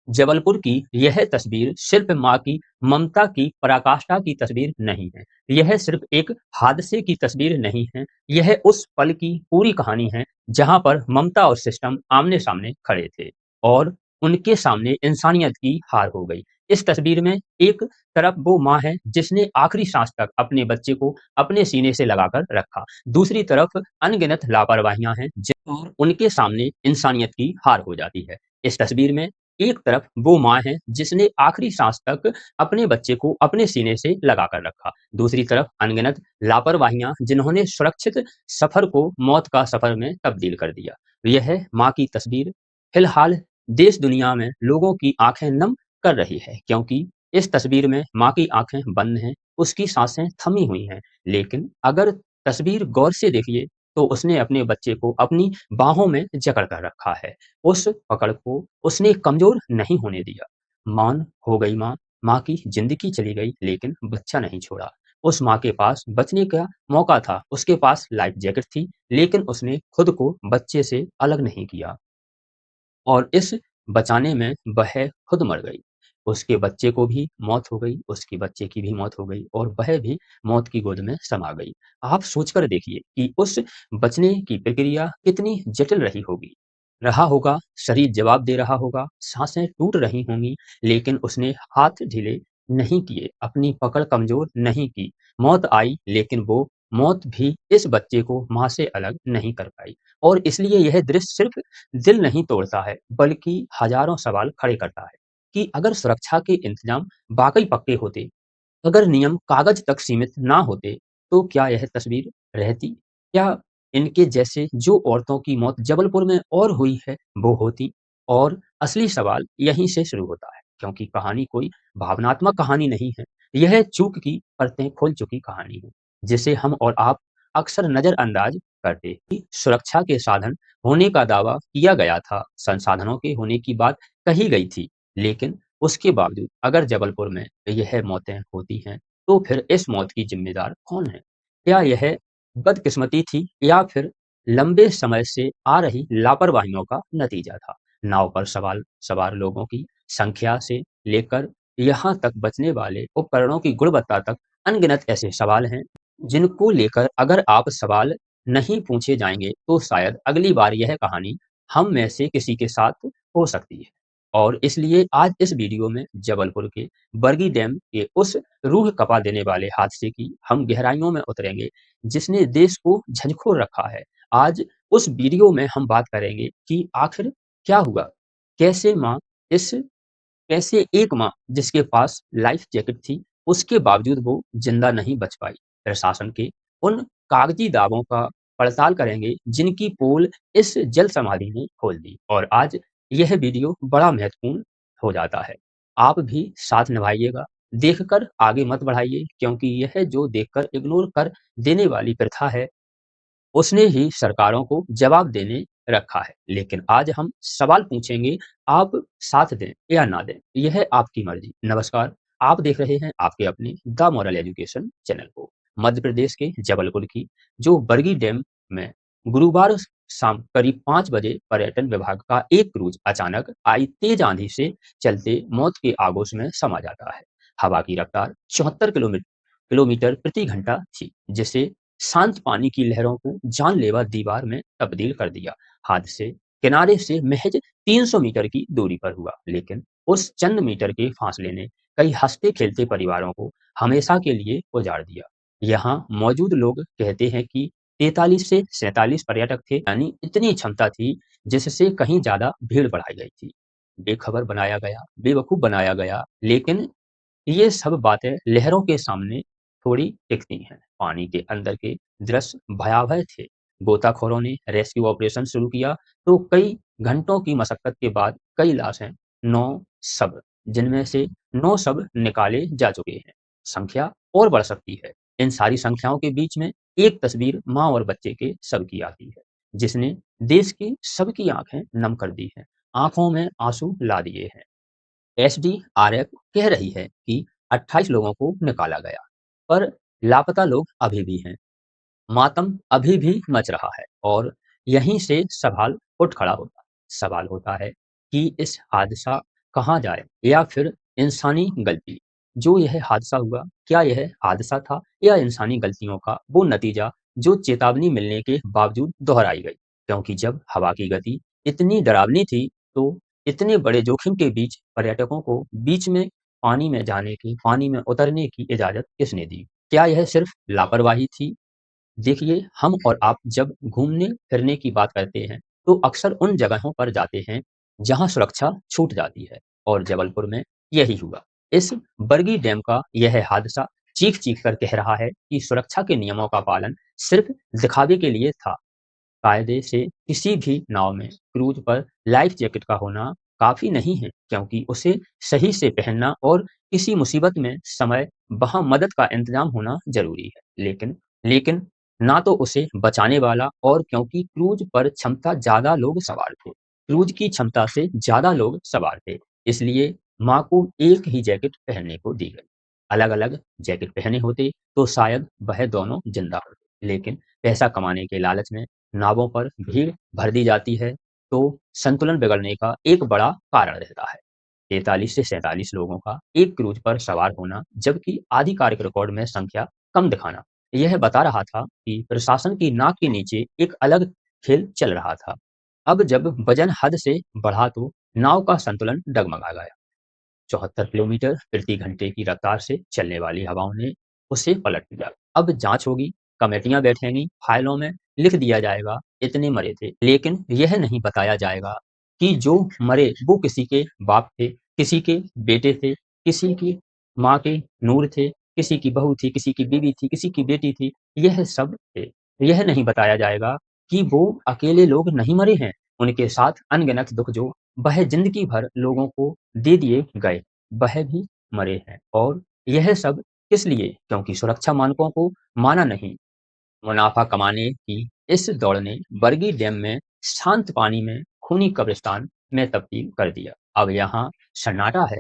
जबलपुर की यह तस्वीर सिर्फ माँ की ममता की पराकाष्ठा की तस्वीर नहीं है। यह सिर्फ एक हादसे की तस्वीर नहीं है। यह उस पल की पूरी कहानी है जहाँ पर ममता और सिस्टम आमने-सामने खड़े थे और उनके सामने इंसानियत की हार हो गई। इस तस्वीर में एक तरफ वो माँ है जिसने आखिरी सांस तक अपने बच्चे को अपने सीने से लगाकर रखा। दूसरी तरफ अनगिनत लापरवाहियाँ हैं और उनके सामने इंसानियत की हार हो जाती है। इस तस्वीर में एक तरफ वो माँ है जिसने आखिरी सांस तक अपने बच्चे को अपने सीने से लगाकर रखा। दूसरी तरफ अनगिनत लापरवाहियाँ जिन्होंने सुरक्षित सफ़र को मौत का सफ़र में तब्दील कर दिया। यह माँ की तस्वीर फ़िलहाल देश दुनिया में लोगों की आँखें नम कर रही है क्योंकि इस तस्वीर में माँ की आँखें बंद हैं, उसकी साँसें थमी हुई हैं। लेकिन अगर तस्वीर गौर से देखिए तो उसने अपने बच्चे को अपनी बाहों में जकड़ कर रखा है। उस पकड़ को उसने कमज़ोर नहीं होने दिया। मौन हो गई माँ, माँ की ज़िंदगी चली गई लेकिन बच्चा नहीं छोड़ा। उस माँ के पास बचने का मौका था, उसके पास लाइफ़ जैकेट थी, लेकिन उसने खुद को बच्चे से अलग नहीं किया और इस बचाने में वह खुद मर गई। उसके बच्चे को भी मौत हो गई, उसके बच्चे की भी मौत हो गई और वह भी मौत की गोद में समा गई। आप सोचकर देखिए कि उस बचने की प्रक्रिया कितनी जटिल रही होगी। रहा होगा, शरीर जवाब दे रहा होगा, साँसें टूट रही होंगी, लेकिन उसने हाथ ढीले नहीं किए, अपनी पकड़ कमज़ोर नहीं की। मौत आई लेकिन वो मौत भी इस बच्चे को माँ से अलग नहीं कर पाई और इसलिए यह दृश्य सिर्फ़ दिल नहीं तोड़ता है, बल्कि हज़ारों सवाल खड़े करता है कि अगर सुरक्षा के इंतज़ाम वाक़ई पक्के होते, अगर नियम कागज़ तक सीमित ना होते, तो क्या यह तस्वीर रहती? क्या इनके जैसे जो औरतों की मौत जबलपुर में और हुई है, वो होती? और असली सवाल यहीं से शुरू होता है, क्योंकि कहानी कोई भावनात्मक कहानी नहीं है, यह चूक की परतें खोल चुकी कहानी है, जिसे हम और आप अक्सर नज़रअंदाज करते कि सुरक्षा के साधन होने का दावा किया गया था, संसाधनों के होने की बात कही गई थी, लेकिन उसके बावजूद अगर जबलपुर में यह मौतें होती हैं, तो फिर इस मौत की ज़िम्मेदार कौन है? क्या यह बदकिस्मती थी या फिर लंबे समय से आ रही लापरवाहियों का नतीजा था? नाव पर सवार लोगों की संख्या से लेकर यहाँ तक बचने वाले उपकरणों की गुणवत्ता तक अनगिनत ऐसे सवाल हैं, जिनको लेकर अगर आप सवाल नहीं पूछे जाएँगे, तो शायद अगली बार यह कहानी हम में से किसी के साथ हो सकती है। और इसलिए आज इस वीडियो में जबलपुर के बरगी डैम के उस रूह कँपा देने वाले हादसे की हम गहराइयों में उतरेंगे, जिसने देश को झंझोर रखा है। आज उस वीडियो में हम बात करेंगे कि आखिर क्या हुआ? कैसे माँ इस कैसे एक माँ जिसके पास लाइफ जैकेट थी, उसके बावजूद वो जिंदा नहीं बच पाई। प्रशासन के उन कागजी दावों का पड़ताल करेंगे जिनकी पोल इस जल समाधि ने खोल दी और आज यह वीडियो बड़ा महत्वपूर्ण हो जाता है। आप भी साथ निभाइएगा, देखकर आगे मत बढ़ाइए क्योंकि यह जो देखकर इग्नोर कर देने वाली प्रथा है उसने ही सरकारों को जवाब देने रखा है। लेकिन आज हम सवाल पूछेंगे, आप साथ दें या ना दें, यह आपकी मर्ज़ी। नमस्कार, आप देख रहे हैं आपके अपने द मॉरल एजुकेशन चैनल को। मध्य प्रदेश के जबलपुर की जो बरगी डैम में गुरुवार शाम करीब 5 बजे पर्यटन विभाग का एक क्रूज़ अचानक आई तेज़ आंधी से चलते मौत के आगोश में समा जाता है। हवा की रफ्तार 74 किलोमीटर प्रति घंटा थी, जिसे शांत पानी की लहरों को जानलेवा दीवार में तब्दील कर दिया। हादसे किनारे से महज 300 मीटर की दूरी पर हुआ, लेकिन उस चंद मीटर के फासले ने कई हंसते-खेलते परिवारों को हमेशा के लिए उजाड़ दिया। यहाँ मौजूद लोग कहते हैं कि 43 से 47 पर्यटक थे, यानी इतनी क्षमता थी जिससे कहीं ज़्यादा भीड़ बढ़ाई गई थी। बेखबर बनाया गया, बेवकूफ़ बनाया गया, लेकिन ये सब बातें लहरों के सामने थोड़ी टिकती हैं। पानी के अंदर के दृश्य भयावह थे। गोताखोरों ने रेस्क्यू ऑपरेशन शुरू किया तो कई घंटों की मशक्कत के बाद कई लाशें 9 शव जिनमें से 9 शव निकाले जा चुके हैं। संख्या और बढ़ सकती है। इन सारी संख्याओं के बीच में एक तस्वीर माँ और बच्चे के शव की आती है, जिसने देश की सबकी आँखें नम कर दी हैं, आँखों में आँसू ला दिए हैं। एसडीआरएफ कह रही है कि 28 लोगों को निकाला गया, पर लापता लोग अभी भी हैं। मातम अभी भी मच रहा है और यहीं से सवाल उठ खड़ा होता है। सवाल होता है कि इस हादसा कहाँ जाए या फिर इंसानी गलती। जो यह हादसा हुआ, क्या यह हादसा था या इंसानी गलतियों का वो नतीजा जो चेतावनी मिलने के बावजूद दोहराई गई? क्योंकि जब हवा की गति इतनी डरावनी थी, तो इतने बड़े जोखिम के बीच पर्यटकों को बीच में पानी में जाने की, पानी में उतरने की इजाज़त किसने दी? क्या यह सिर्फ लापरवाही थी? देखिए, हम और आप जब घूमने-फिरने की बात करते हैं, तो अक्सर उन जगहों पर जाते हैं, जहाँ सुरक्षा छूट जाती है और जबलपुर में यही हुआ। इस बरगी डैम का यह हादसा चीख-चीख कर कह रहा है कि सुरक्षा के नियमों का पालन सिर्फ दिखावे के लिए था। कायदे से किसी भी नाव में क्रूज़ पर लाइफ़ जैकेट का होना काफ़ी नहीं है, क्योंकि उसे सही से पहनना और किसी मुसीबत में समय वहाँ मदद का इंतज़ाम होना ज़रूरी है। लेकिन ना तो उसे बचाने वाला, और क्योंकि क्रूज़ पर क्षमता ज़्यादा लोग सवार थे। क्रूज़ की क्षमता से ज़्यादा लोग सवार थे, इसलिए माँ को एक ही जैकेट पहनने को दी गई। अलग-अलग जैकेट पहने होते तो शायद वह दोनों ज़िंदा होते। लेकिन पैसा कमाने के लालच में नावों पर भीड़ भर दी जाती है, तो संतुलन बिगड़ने का एक बड़ा कारण रहता है। 43 से 47 लोगों का एक क्रूज पर सवार होना, जबकि आधिकारिक रिकॉर्ड में संख्या कम दिखाना, यह बता रहा था कि प्रशासन की नाक के नीचे एक अलग खेल चल रहा था। अब जब वजन हद से बढ़ा, तो नाव का संतुलन डगमगा गया। 74 किलोमीटर प्रति घंटे की रफ्तार से चलने वाली हवाओं ने उसे पलट दिया। अब जांच होगी, कमेटियां बैठेंगी, फाइलों में लिख दिया जाएगा इतने मरे थे। लेकिन यह नहीं बताया जाएगा कि जो मरे वो किसी के बाप थे, किसी के बेटे थे, किसी की माँ के नूर थे, किसी की बहू थी, किसी की बीवी थी, किसी की बेटी थी। यह सब थे। यह नहीं बताया जाएगा कि वो अकेले लोग नहीं मरे हैं, उनके साथ अनगिनत दुख जो वह जिंदगी भर लोगों को दे दिए गए, वह भी मरे हैं। और यह सब किस लिए? क्योंकि सुरक्षा मानकों को माना नहीं। मुनाफा कमाने की इस दौड़ ने बरगी डैम में शांत पानी में खूनी कब्रिस्तान में तब्दील कर दिया। अब यहाँ सन्नाटा है,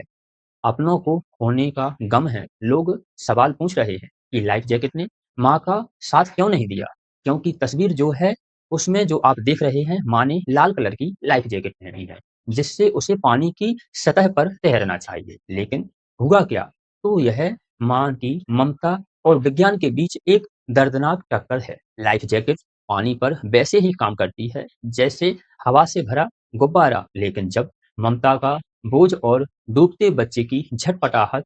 अपनों को खोने का गम है। लोग सवाल पूछ रहे हैं कि लाइफ जैकेट ने माँ का साथ क्यों नहीं दिया? क्योंकि तस्वीर जो है, उसमें जो आप देख रहे हैं, माँ ने लाल कलर की लाइफ जैकेट पहनी है, जिससे उसे पानी की सतह पर तैरना चाहिए। लेकिन हुआ क्या? तो यह माँ की ममता और विज्ञान के बीच एक दर्दनाक टक्कर है। लाइफ जैकेट पानी पर वैसे ही काम करती है जैसे हवा से भरा गुब्बारा, लेकिन जब ममता का बोझ और डूबते बच्चे की झटपटाहट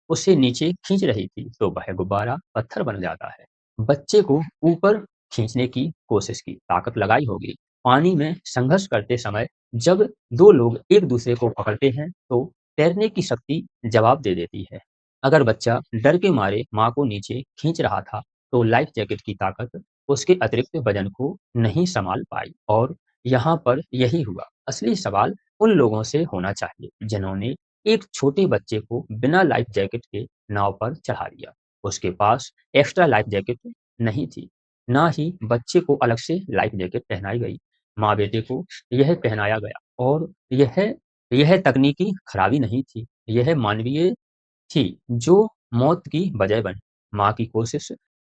उसे नीचे खींच रही थी, तो वह गुब्बारा पत्थर बन जाता है। बच्चे को ऊपर खींचने की कोशिश की, ताकत लगाई होगी। पानी में संघर्ष करते समय जब दो लोग एक दूसरे को पकड़ते हैं, तो तैरने की शक्ति जवाब दे देती है। अगर बच्चा डर के मारे माँ को नीचे खींच रहा था, तो लाइफ जैकेट की ताकत उसके अतिरिक्त वजन को नहीं संभाल पाई, और यहाँ पर यही हुआ। असली सवाल उन लोगों से होना चाहिए जिन्होंने एक छोटे बच्चे को बिना लाइफ जैकेट के नाव पर चढ़ा दिया। उसके पास एक्स्ट्रा लाइफ जैकेट नहीं थी, ना ही बच्चे को अलग से लाइफ जैकेट पहनाई गई। माँ बेटे को यह पहनाया गया, और यह तकनीकी खराबी नहीं थी, यह मानवीय थी जो मौत की वजह बनी। माँ की कोशिश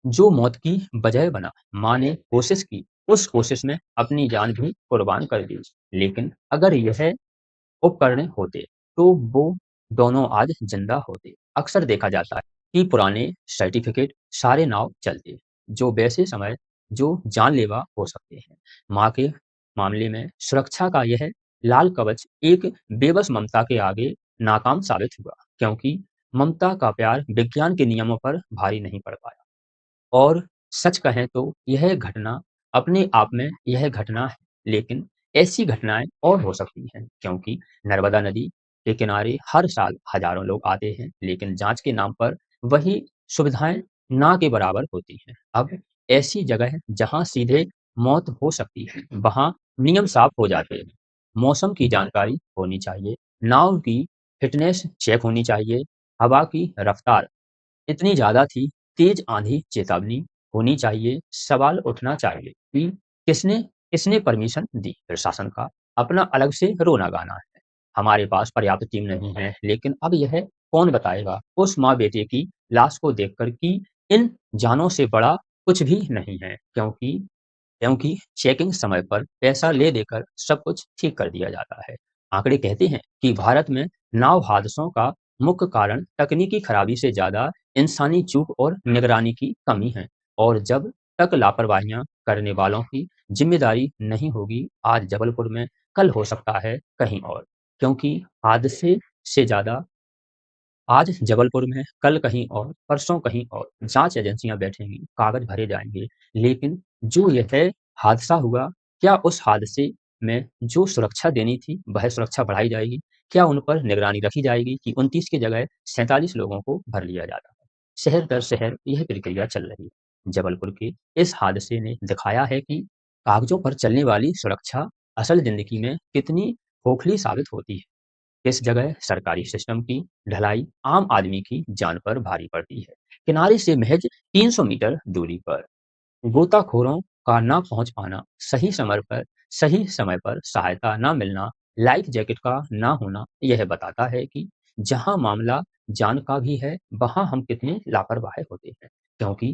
जो मौत की वजह बना। माँ ने कोशिश की, उस कोशिश में अपनी जान भी कुर्बान कर दी। लेकिन अगर यह उपकरण होते, तो वो दोनों आज जिंदा होते। अक्सर देखा जाता है कि पुराने सर्टिफिकेट सारे नाव चलते, जो वैसे समय जो जानलेवा हो सकते हैं। माँ के मामले में सुरक्षा का यह लाल कवच एक बेबस ममता के आगे नाकाम साबित हुआ, क्योंकि ममता का प्यार विज्ञान के नियमों पर भारी नहीं पड़ पाया। और सच कहें तो यह घटना अपने आप में यह घटना है, लेकिन ऐसी घटनाएँ और हो सकती हैं, क्योंकि नर्मदा नदी के किनारे हर साल हज़ारों लोग आते हैं, लेकिन जाँच के नाम पर वही सुविधाएँ ना के बराबर होती हैं। अब ऐसी जगह जहाँ सीधे मौत हो सकती है, वहाँ नियम साफ हो जाते हैं। मौसम की जानकारी होनी चाहिए, नाव की फिटनेस चेक होनी चाहिए, हवा की रफ्तार इतनी ज़्यादा थी, तेज़ आंधी चेतावनी होनी चाहिए। सवाल उठना चाहिए कि किसने किसने परमिशन दी? प्रशासन का अपना अलग से रोना-गाना है। हमारे पास पर्याप्त टीम नहीं है, लेकिन अब यह कौन बताएगा उस माँ-बेटे की लाश को देखकर कि इन जानों से बड़ा कुछ भी नहीं है, क्योंकि चेकिंग समय पर पैसा ले देकर सब कुछ ठीक कर दिया जाता है। आंकड़े कहते हैं कि भारत में नाव हादसों का मुख्य कारण तकनीकी खराबी से ज़्यादा इंसानी चूक और निगरानी की कमी है। और जब तक लापरवाहियां करने वालों की जिम्मेदारी नहीं होगी, आज जबलपुर में, कल हो सकता है कहीं और। क्योंकि हादसे से ज़्यादा आज जबलपुर में, कल कहीं और, परसों कहीं और, जांच एजेंसियां बैठेंगी, कागज भरे जाएंगे, लेकिन जो यह हादसा हुआ, क्या उस हादसे में जो सुरक्षा देनी थी वह सुरक्षा बढ़ाई जाएगी? क्या उन पर निगरानी रखी जाएगी कि 29 की जगह 47 लोगों को भर लिया जाता है? शहर दर शहर यह प्रक्रिया चल रही है। जबलपुर के इस हादसे ने दिखाया है कि कागजों पर चलने वाली सुरक्षा असल जिंदगी में कितनी खोखली साबित होती है। इस जगह सरकारी सिस्टम की ढलाई आम आदमी की जान पर भारी पड़ती है। किनारे से महज 300 मीटर दूरी पर गोताखोरों का ना पहुंच पाना, सही समय पर सहायता ना मिलना, लाइफ जैकेट का ना होना, यह बताता है कि जहां मामला जान का भी है, वहां हम कितने लापरवाह होते हैं। क्योंकि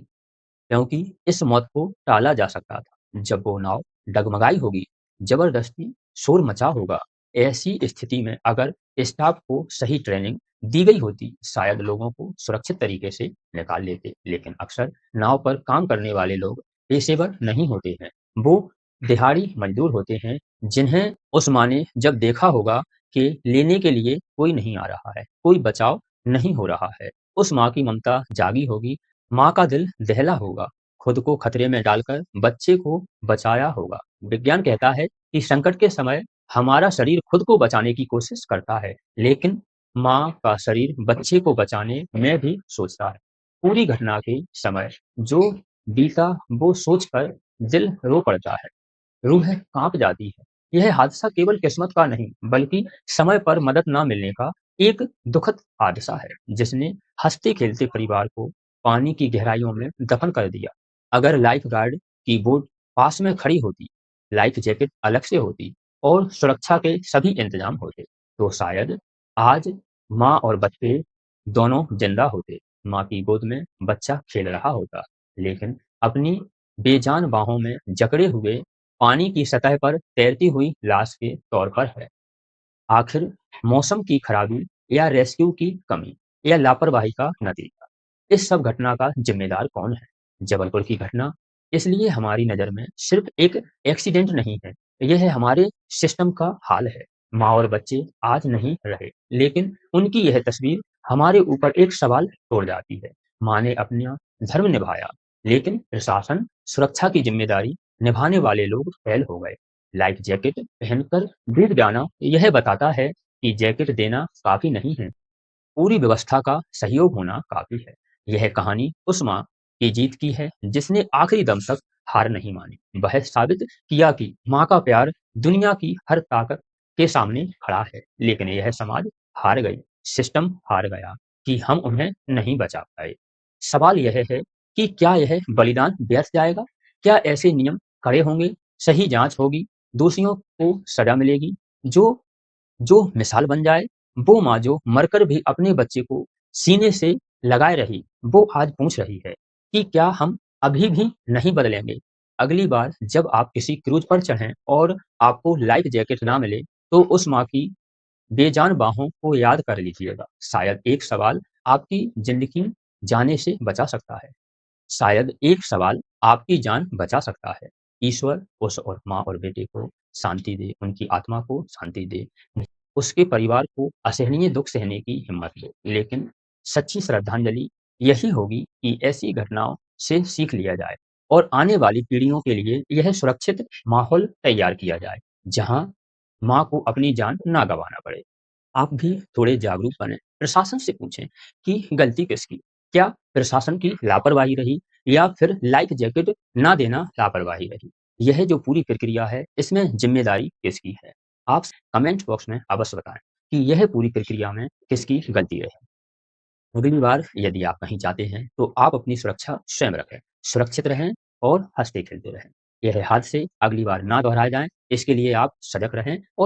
क्योंकि इस मौत को टाला जा सकता था जब वो नाव डगमगाई होगी, जबरदस्ती शोर मचा होगा। ऐसी स्थिति में अगर स्टाफ को सही ट्रेनिंग दी गई होती, शायद लोगों को सुरक्षित तरीके से निकाल लेते। लेकिन अक्सर नाव पर काम करने वाले लोग पेशेवर नहीं होते हैं। वो दिहाड़ी मजदूर होते हैं, जिन्हें उस माँ ने जब देखा होगा कि लेने के लिए कोई नहीं आ रहा है, कोई बचाव नहीं हो रहा है, उस माँ की ममता जागी होगी। माँ का दिल दहला होगा, खुद को खतरे में डालकर बच्चे को बचाया होगा। विज्ञान कहता है कि संकट के समय हमारा शरीर खुद को बचाने की कोशिश करता है, लेकिन माँ का शरीर बच्चे को बचाने में भी सोचता है। पूरी घटना के समय जो बीता, वो सोचकर दिल रो पड़ता है, रूह कांप जाती है। यह हादसा केवल किस्मत का नहीं, बल्कि समय पर मदद न मिलने का एक दुखद हादसा है, जिसने हंसते खेलते परिवार को पानी की गहराइयों में दफन कर दिया। अगर लाइफ गार्ड की बोट पास में खड़ी होती, लाइफ जैकेट अलग से होती और सुरक्षा के सभी इंतजाम होते, तो शायद आज माँ और बच्चे दोनों जिंदा होते। माँ की गोद में बच्चा खेल रहा होता, लेकिन अपनी बेजान बाहों में जकड़े हुए पानी की सतह पर तैरती हुई लाश के तौर पर है। आखिर मौसम की खराबी या रेस्क्यू की कमी या लापरवाही का नतीजा, इस सब घटना का जिम्मेदार कौन है? जबलपुर की घटना इसलिए हमारी नज़र में सिर्फ एक एक्सीडेंट नहीं है, यह हमारे सिस्टम का हाल है। माँ और बच्चे आज नहीं रहे, लेकिन उनकी यह तस्वीर हमारे ऊपर एक सवाल छोड़ जाती है। माँ ने अपना धर्म निभाया, लेकिन प्रशासन, सुरक्षा की जिम्मेदारी निभाने वाले लोग फेल हो गए। लाइफ जैकेट पहनकर डूब जाना यह बताता है कि जैकेट देना काफी नहीं है, पूरी व्यवस्था का सहयोग होना काफी है। यह कहानी उस माँ की जीत की है, जिसने आखिरी दम तक हार नहीं मानी। वह साबित किया कि माँ का प्यार दुनिया की हर ताकत के सामने खड़ा है। लेकिन यह समाज हार गई, सिस्टम हार गया कि हम उन्हें नहीं बचा पाए। सवाल यह है कि क्या यह बलिदान व्यर्थ जाएगा? क्या ऐसे नियम खड़े होंगे, सही जांच होगी, दोषियों को सजा मिलेगी? जो जो मिसाल बन जाए, वो माँ जो मरकर भी अपने बच्चे को सीने से लगाए रही, वो आज पूछ रही है कि क्या हम अभी भी नहीं बदलेंगे? अगली बार जब आप किसी क्रूज पर चढ़ें और आपको लाइफ जैकेट ना मिले, तो उस माँ की बेजान बाहों को याद कर लीजिएगा। शायद एक सवाल आपकी जिंदगी जाने से बचा सकता है। शायद एक सवाल आपकी जान बचा सकता है। ईश्वर उस और माँ और बेटे को शांति दे, उनकी आत्मा को शांति दे। उसके परिवार को असहनीय दुःख सहने की हिम्मत दे। लेकिन सच्ची श्रद्धांजलि यही होगी कि ऐसी घटनाओं से सीख लिया जाए और आने वाली पीढ़ियों के लिए यह सुरक्षित माहौल तैयार किया जाए, जहाँ माँ को अपनी जान ना गँवाना पड़े। आप भी थोड़े जागरूक बनें, प्रशासन से पूछें कि गलती किसकी? क्या प्रशासन की लापरवाही रही या फिर लाइफ जैकेट ना देना लापरवाही रही? यह जो पूरी प्रक्रिया है, इसमें ज़िम्मेदारी किसकी है? आप कमेंट बॉक्स में अवश्य बताएँ कि यह पूरी प्रक्रिया में किसकी गलती रही। अगली बार यदि आप कहीं जाते हैं, तो आप अपनी सुरक्षा स्वयं रखें, सुरक्षित रहें और हँसते-खेलते रहें। यह हादसे अगली बार ना दोहराए जाएँ, इसके लिए आप सजग रहें और